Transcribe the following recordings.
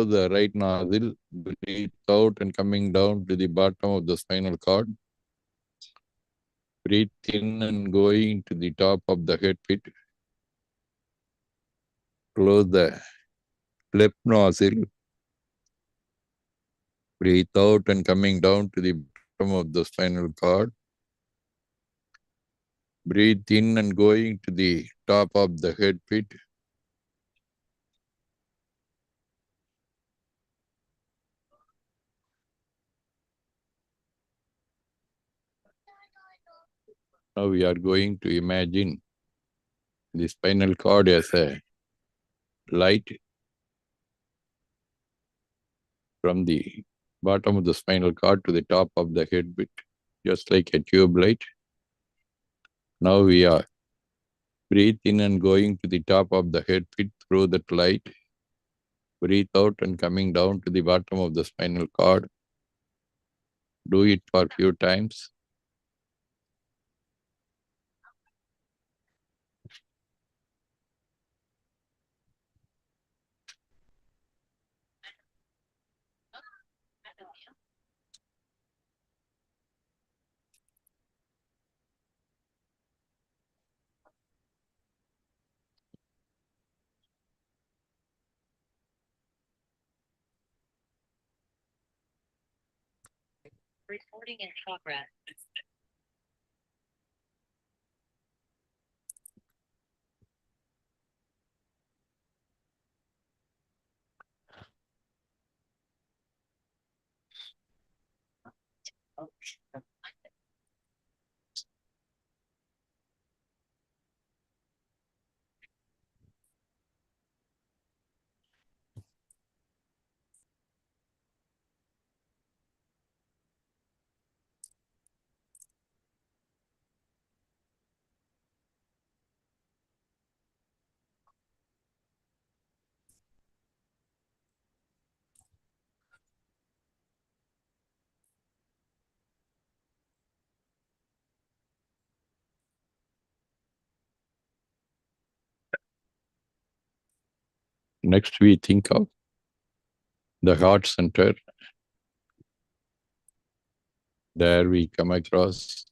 the right nostril, breathe out and coming down to the bottom of the spinal cord. Breathe in and going to the top of the head pit. Close the left nostril. Breathe out and coming down to the bottom of the spinal cord. Breathe in and going to the top of the head pit. Now we are going to imagine the spinal cord as a light from the bottom of the spinal cord to the top of the head bit, just like a tube light. Now we are breathe in and going to the top of the head pit through that light. Breathe out and coming down to the bottom of the spinal cord. Do it for a few times. Recording in progress. Next, we think of the heart center. There we come across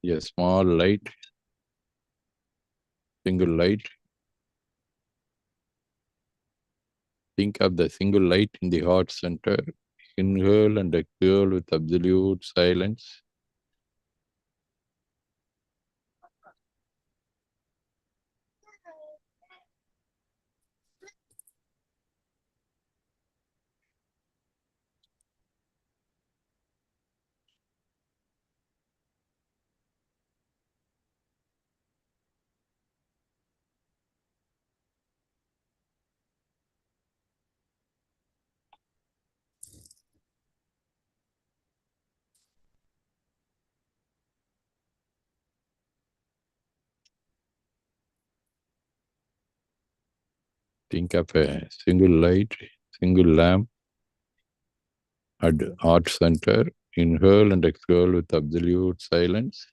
a small light, single light. Think of the single light in the heart center. Inhale and exhale with absolute silence. Think of a single light, single lamp at heart center. Inhale and exhale with absolute silence.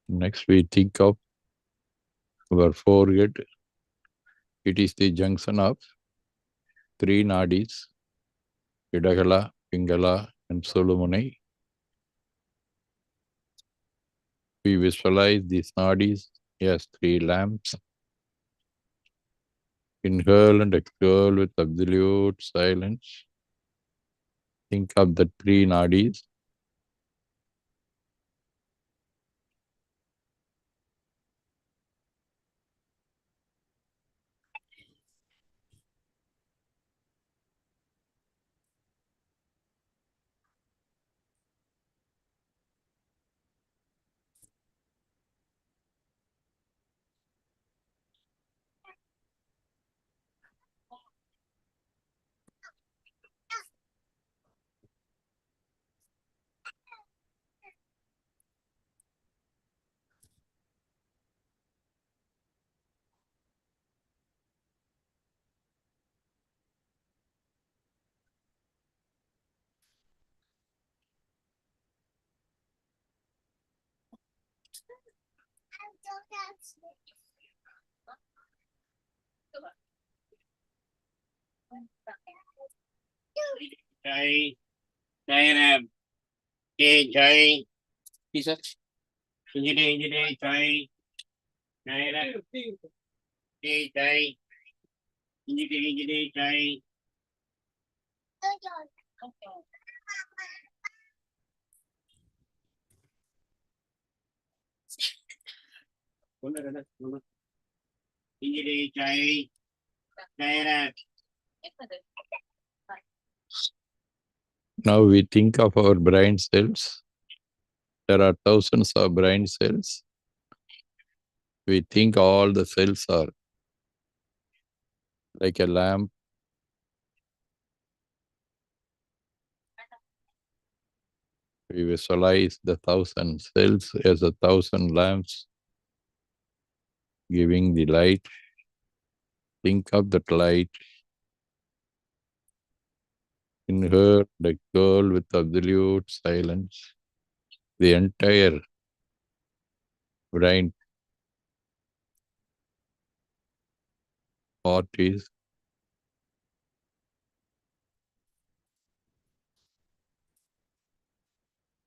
Next, we think of our forehead. It is the junction of three nadis, Idagala, Pingala, and Solomoni. We visualize these nadis as three lamps. Inhale and exhale with absolute silence. Think of the three nadis. Jai, Jai Ram, Jai Jai, Isa, Jai, Jai, Jai Ram, Jai Jai, Jai. Jai, Jai Ram. Now we think of our brain cells. There are thousands of brain cells. We think all the cells are like a lamp. We visualize the 1,000 cells as 1,000 lamps giving the light. Think of that light in her, the girl with absolute silence. The entire brain part is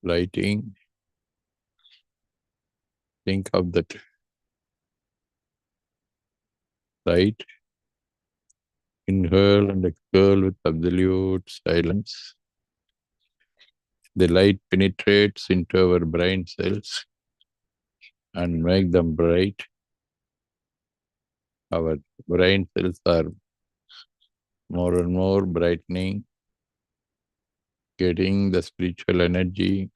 lighting. Think of that light inhale and exhale with absolute silence. The light penetrates into our brain cells and make them bright. Our brain cells are more and more brightening, getting the spiritual energy.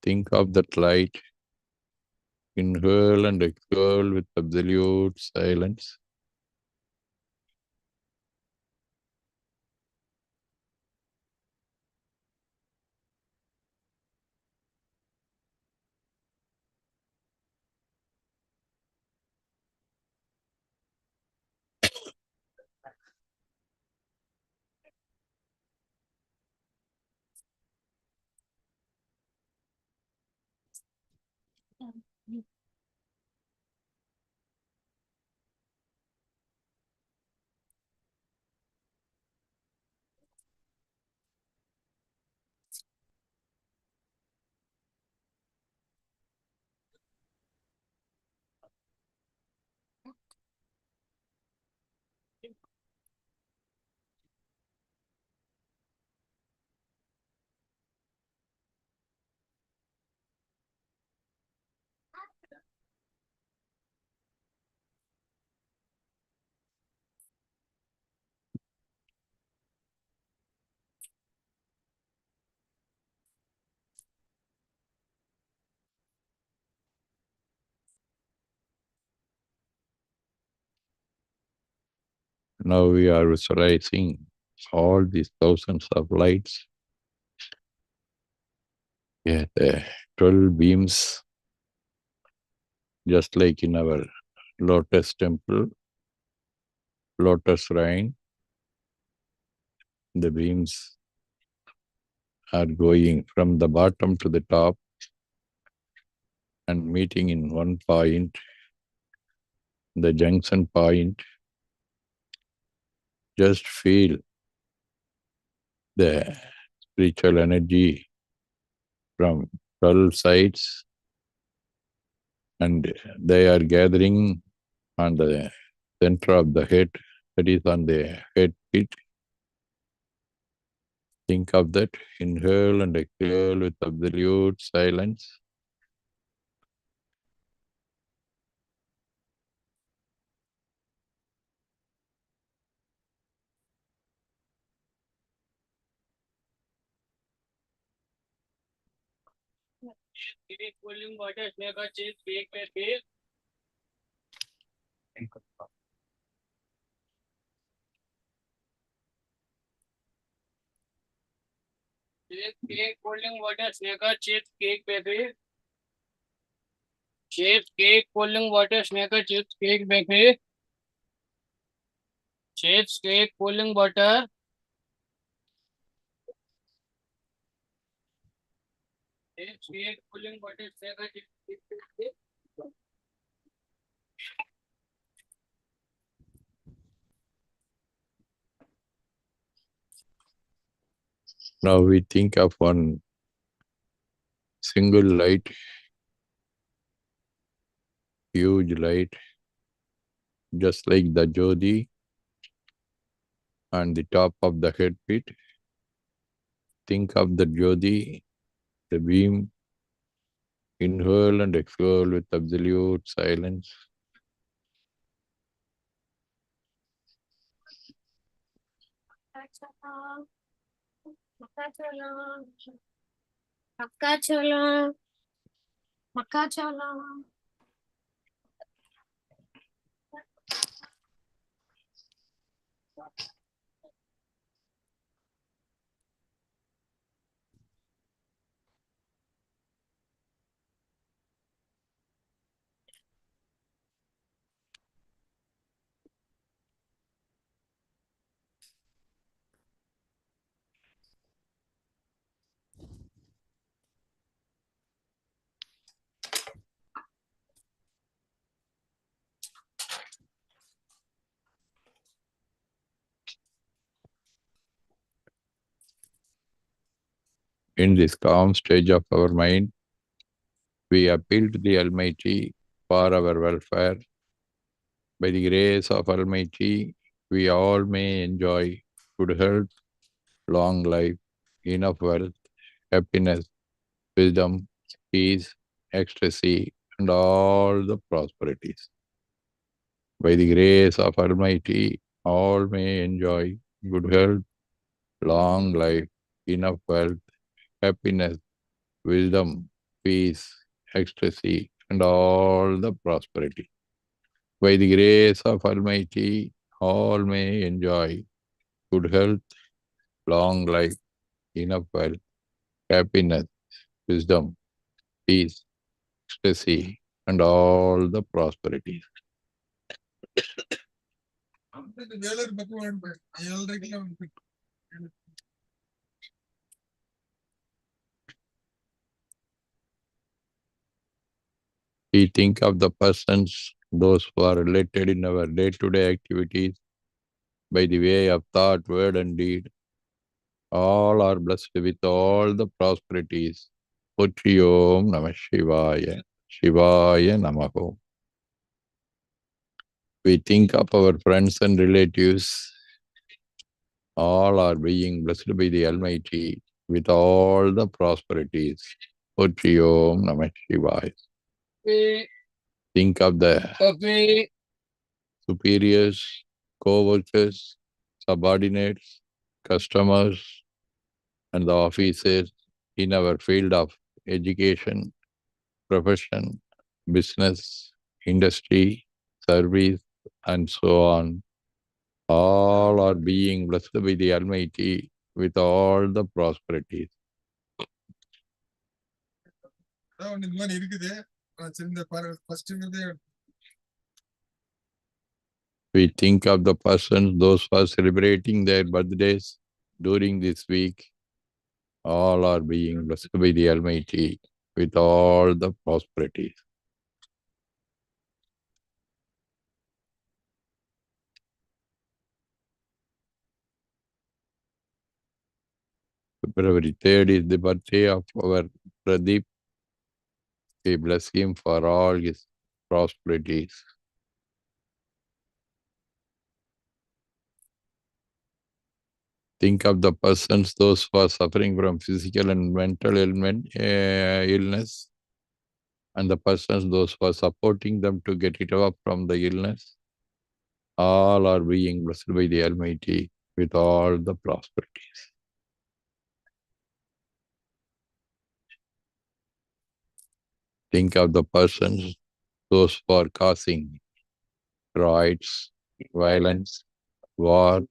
Think of that light. Inhale and exhale with absolute silence. Now we are visualizing all these thousands of lights. Yeah, the 12 beams, just like in our lotus temple, lotus rain. The beams are going from the bottom to the top and meeting in one point, the junction point. Just feel the spiritual energy from 12 sides, and they are gathering on the center of the head, that is on the head pit. Think of that. Inhale and exhale with absolute silence. Cooling water, snake or cheese, cake, cake. Cake, cooling water, snake or cheese, cake, bakery. Cheese, cake, cooling water, snake or cheese, cake, bakery. Cheese, cake, cooling water. एक cooling water सेगा चित cake पे Now we think of one single light, huge light, just like the Jyoti on the top of the head pit. Think of the Jyoti, the beam, inhale and exhale with absolute silence. In this calm stage of our mind, we appeal to the Almighty for our welfare. By the grace of Almighty, we all may enjoy good health, long life, enough wealth, happiness, wisdom, peace, ecstasy, and all the prosperities. By the grace of Almighty, all may enjoy good health, long life, enough wealth, happiness, wisdom, peace, ecstasy, and all the prosperity. By the grace of Almighty, all may enjoy good health, long life, enough wealth, happiness, wisdom, peace, ecstasy, and all the prosperities. We think of the persons, those who are related in our day-to-day activities, by the way of thought, word, and deed. All are blessed with all the prosperities. Putri Om Namah Shivaya, Shivaya Namaho. We think of our friends and relatives. All are being blessed by the Almighty with all the prosperities. Putri Om Namah Shivaya. Think of the superiors, co-workers, subordinates, customers, and the officers in our field of education, profession, business, industry, service, and so on. All are being blessed by the Almighty with all the prosperities. We think of the persons, those who are celebrating their birthdays during this week. All are being blessed by the Almighty with all the prosperities. February 3rd is the birthday of our Pradeep. We bless him for all his prosperities. Think of the persons, those who are suffering from physical and mental illness, and the persons, those who are supporting them to get it up from the illness. All are being blessed by the Almighty with all the prosperities. Think of the persons, those who are causing riots, violence, war,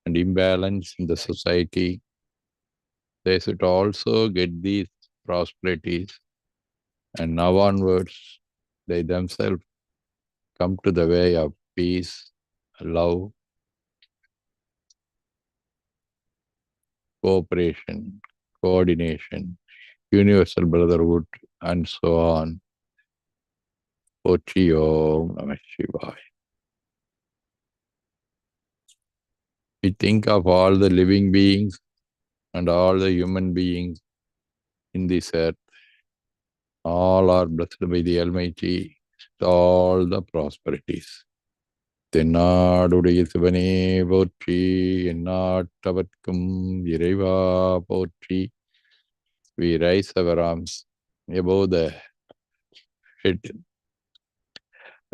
and imbalance in the society. They should also get these prosperities, and now onwards, they themselves come to the way of peace, love, cooperation, coordination, universal brotherhood, and so on. Potri Om Namah Shivaya. We think of all the living beings and all the human beings in this earth. All are blessed by the Almighty, all the prosperities. தென்னாடுடைய சிவனே போற்றி, எந்நாட்டவர்க்கும் இறைவா போற்றி. We raise our arms above the head,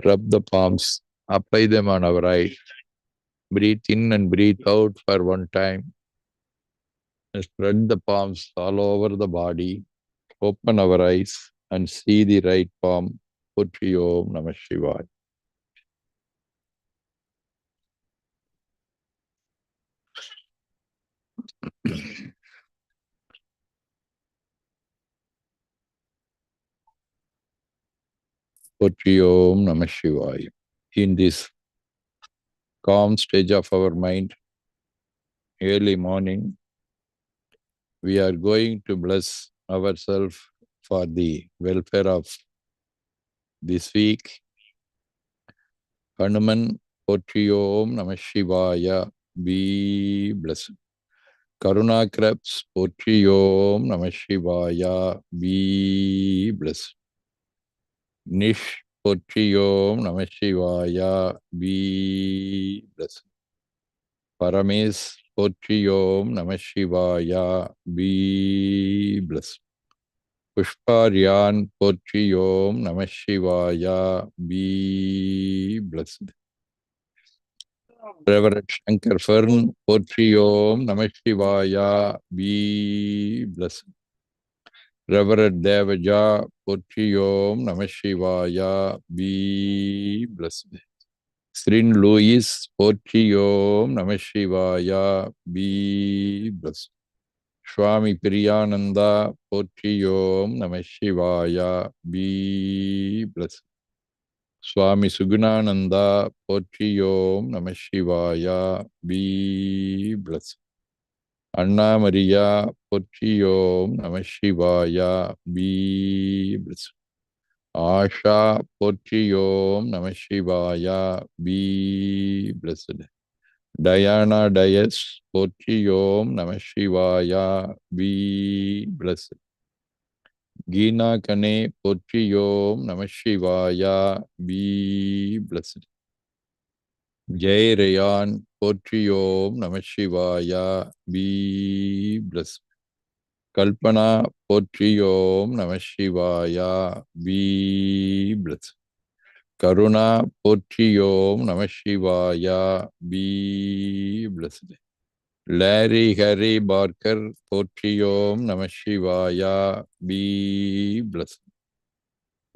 rub the palms, apply them on our eyes, breathe in and breathe out for one time, and spread the palms all over the body, open our eyes and see the right palm. Potri Om Namah Shivaya. Potri Om Namah Shivaya. In this calm stage of our mind, early morning, we are going to bless ourselves for the welfare of this week. Hanuman, Potri Om Namah Shivaya, be blessed. Karuna Krebs, Potri Om Namah Shivaya, be blessed. Nish, Potri Om Namah Shivaya, be blessed. Parames, Potri Om Namah Shivaya, be blessed. Pushparyan, Potri Om Namah Shivaya, be blessed. Reverend Shankar Fern, Potri Om Namah Shivaya, be blessed. Reverend Devaja, Potri Om Namah Shivaya, be blessed. Srin Louis, Potri Om Namah Shivaya, be blessed. Swami Priyananda, Potri Om Namah Shivaya, be blessed. Swami Sugunananda, Potri Om Namah Shivaya, be blessed. Anna Maria, Potri Om Namah Shivaya, be blessed. Asha, Potri Om Namah Shivaya, be blessed. Diana Dias, Potri Om Namah Shivaya, be blessed. Geena Kane, Potri Om Namah Shivaya, be blessed. Jai Rayan, Potri Om Namah Shivaya, be blessed. Kalpana, Potri Om Namah Shivaya, be blessed. Karuna, Potri Om Namah Shivaya, be blessed. Larry Harry Barker, Potri Om Namah Shivaya, be blessed.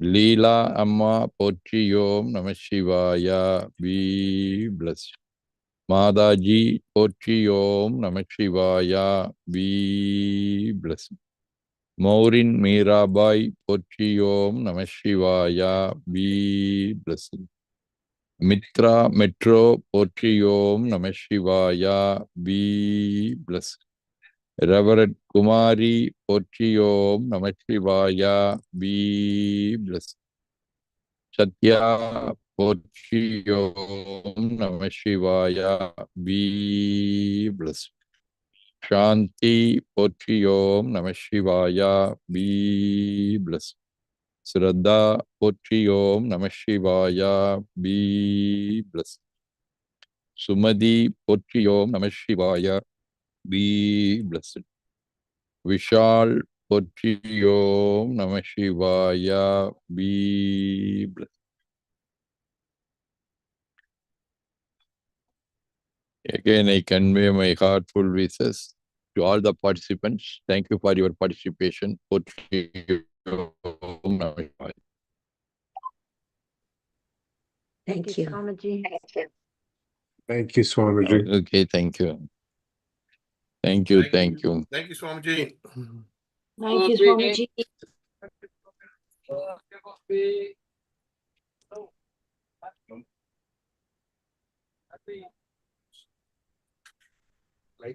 Leela Amma, Potri Om Namah Shivaya, be blessed. Madaji, Potri Om Namah Shivaya, be blessed. Maureen Mirabai, Potri Om Namah Shivaya, be blessed. Mitra Metro, Potri Om Namah Shivaya, be blessed. Reverend Kumari, Potri Om Namah Shivaya, be blessed. Satya, Potri Om Namah Shivaya, be blessed. Shanti, Potri Om Namah Shivaya, be blessed. Shraddha, Potri Om Namah Shivaya, be blessed. Sumadi, Potri Om Namah Shivaya, be blessed. Vishal, Potri Om Namah Shivaya, be blessed. Again, I convey my heartful wishes to all the participants. Thank you for your participation. Potri Om Namah Shivaya. Thank you. Swamiji. Thank you, Swamiji. Okay, thank you. Thank you, thank you. Thank you, Swamiji. Thank you, Swamiji. Okay.